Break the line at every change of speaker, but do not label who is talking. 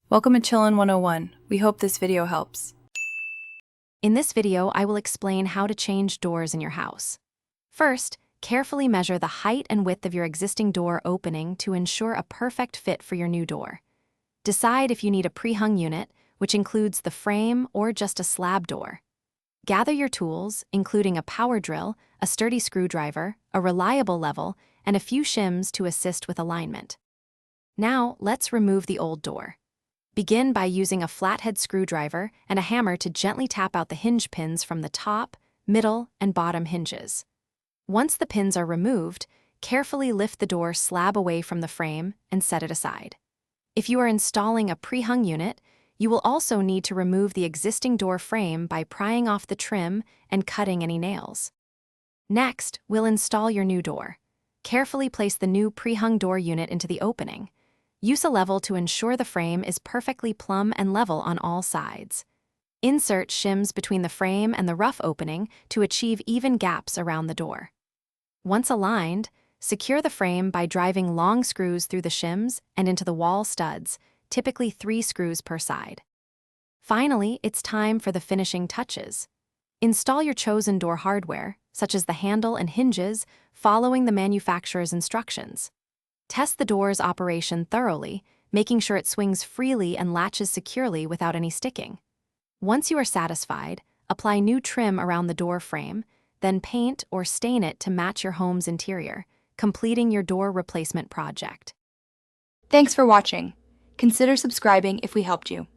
Welcome to Chillin' 101. We hope this video helps.
In this video, I will explain how to change doors in your house. First, carefully measure the height and width of your existing door opening to ensure a perfect fit for your new door. Decide if you need a pre-hung unit, which includes the frame or just a slab door. Gather your tools, including a power drill, a sturdy screwdriver, a reliable level, and a few shims to assist with alignment. Now, let's remove the old door. Begin by using a flathead screwdriver and a hammer to gently tap out the hinge pins from the top, middle, and bottom hinges. Once the pins are removed, carefully lift the door slab away from the frame and set it aside. If you are installing a pre-hung unit, you will also need to remove the existing door frame by prying off the trim and cutting any nails. Next, we'll install your new door. Carefully place the new pre-hung door unit into the opening. Use a level to ensure the frame is perfectly plumb and level on all sides. Insert shims between the frame and the rough opening to achieve even gaps around the door. Once aligned, secure the frame by driving long screws through the shims and into the wall studs, typically 3 screws per side. Finally, it's time for the finishing touches. Install your chosen door hardware, such as the handle and hinges, following the manufacturer's instructions. Test the door's operation thoroughly, making sure it swings freely and latches securely without any sticking. Once you are satisfied, apply new trim around the door frame, then paint or stain it to match your home's interior, completing your door replacement project.
Thanks for watching. Consider subscribing if we helped you.